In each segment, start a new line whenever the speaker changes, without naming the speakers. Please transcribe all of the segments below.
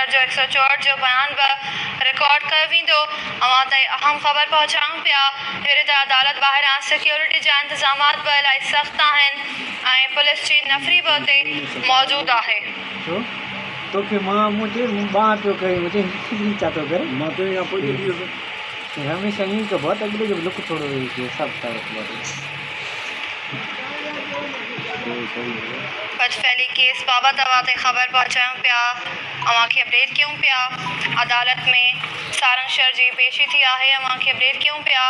शहर जो 164 जो बयान रिकॉर्ड कर वेंदो। अवां ताईं अहम ख़बर पहुचाऊं पिया। विरुद्ध अदालत ॿाहिरां सिक्योरिटी जा इंतज़ामात बि इलाही सख़्त आहिनि ऐं पुलिस जी नफ़री बि हुते मौजूदु आहे।
तोखे मां मुझे बाहर पियो करे मुझे हिस्ट्री चाहतो करे मां तो यहाँ पर हमेशा यूं तो बहुत अगले जब लुक थोड़ो सब तरफ
बदफैली केस बाबत अवां ताईं ख़बर पहुचायूं पिया। अवां खे अपडेट कयूं पिया। अदालत में सारंग शहर जी पेशी थी आहे। अवां खे अपडेट कयूं पिया।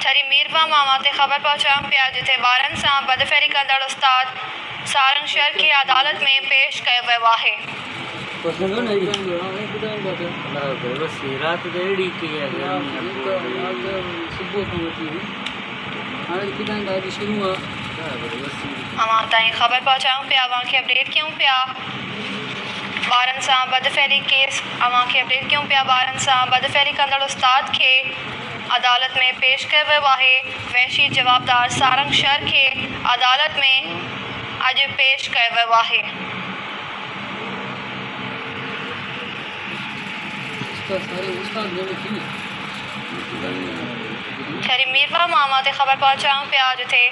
छरी मीरवा मां अवां ताईं ख़बर पहुचायूं पिया जिथे ॿारनि सां बदफैली कंदड़ उस्ताद सारंग शहर खे अदालत में पेश कयो वियो आहे। अवां ताईं ख़बर पहुचायूं पिया। अवां खे अपडेट कयूं पिया। ॿारनि सां बदफैली केस अवां खे अपडेट कयूं पिया। ॿारनि सां बदफैली कंदड़ उस्ताद खे अदालत में पेश कयो वियो आहे। वहशी जवाबदार सारंग शहर खे अदालत में अॼु पेश कयो वियो आहे। शहरी मीरवा मां अवां ते ख़बर पहुचायूं पिया जिथे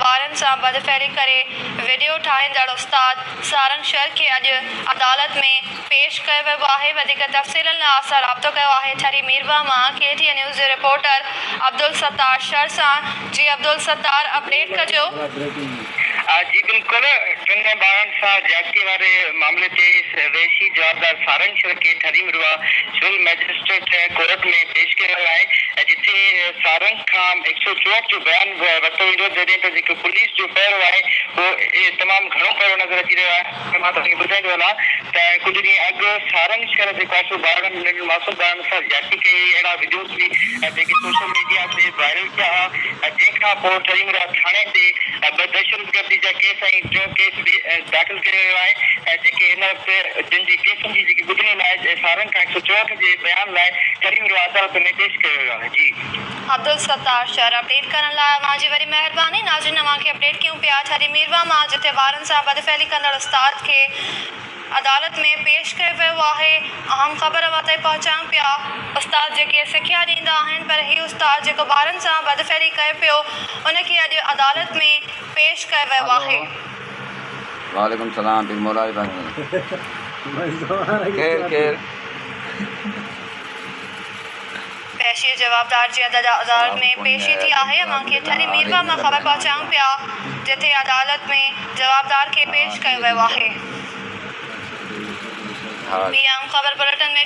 ॿारनि सां बदफैली करे वीडियो ठाहींदड़ उस्ताद सारंग शहर खे अॼु अदालत में पेश कयो वियो आहे। वधीक तफ़सीलनि लाइ असां राब्तो कयो आहे छरी मीरवा मां KTN न्यूज़ जे रिपोर्टर अब्दुल सत्तार शहर सां। जी अब्दुल सत्तार अपडेट कजो।
जी बिल्कुल टिन ॿारनि सां ज्यादती वारे मामले ते वहशी जवाबदार सारंग शहर खे ठरी मिरवा सिविल मैजिस्ट्रेट कोर्ट में पेश कयो वियो आहे जिथे सारंग खां 164 जो बयान वरितो वेंदो जॾहिं त जेको पुलिस जो पैरो आहे उहो तमामु घणो पैरो नज़र अची रहियो आहे। मां तव्हांखे ॿुधाईंदो वञा त कुझु ॾींहं अॻु सारंग शहर जे पासे ॿारनि मासूम ॿारनि सां ज्यादती कई अहिड़ा वीडियोस बि जेके सोशल मीडिया ते वायरल थिया हुआ। जंहिंखां पोइ ठरी मिरवा थाणे ते दहशतगर्दी जा केस ऐं टियों केस बि दाख़िल कयो वियो आहे। जेके हिन वक़्तु जिन जी केसनि जी जेकी ॿुधणी लाइ सारंग खां 164 जे बयान लाइ ठरी मिरवा अदालत में पेश कयो वियो आहे। जी
अब्दुल सत्तार शहर अपडेट करण लाइ अवां जी वरी महिरबानी। नाज़रीन अवां खे अपडेट कयूं पिया छरी मीरवा मां जिथे ॿारनि सां बदफैली कंदड़ उस्ताद खे अदालत में पेश कयो वियो आहे। अहम ख़बर अवां ताईं पहुचायूं पिया। उस्ताद जेके सिखिया ॾींदा आहिनि पर हीउ उस्ताद जेको ॿारनि सां बदफैली करे पियो उनखे अॼु अदालत में पेश कयो वियो आहे।
वालेकुम सलाम बिन मोराज केर
वहशी जवाबदार जी अदालत में पेशी थी आहे। अवां खे ठरी मीरवा मां ख़बर पहुचायूं पिया जिथे अदालत में जवाबदार खे पेश कयो वियो आहे। ॿी अहम ख़बर बुलेटिन में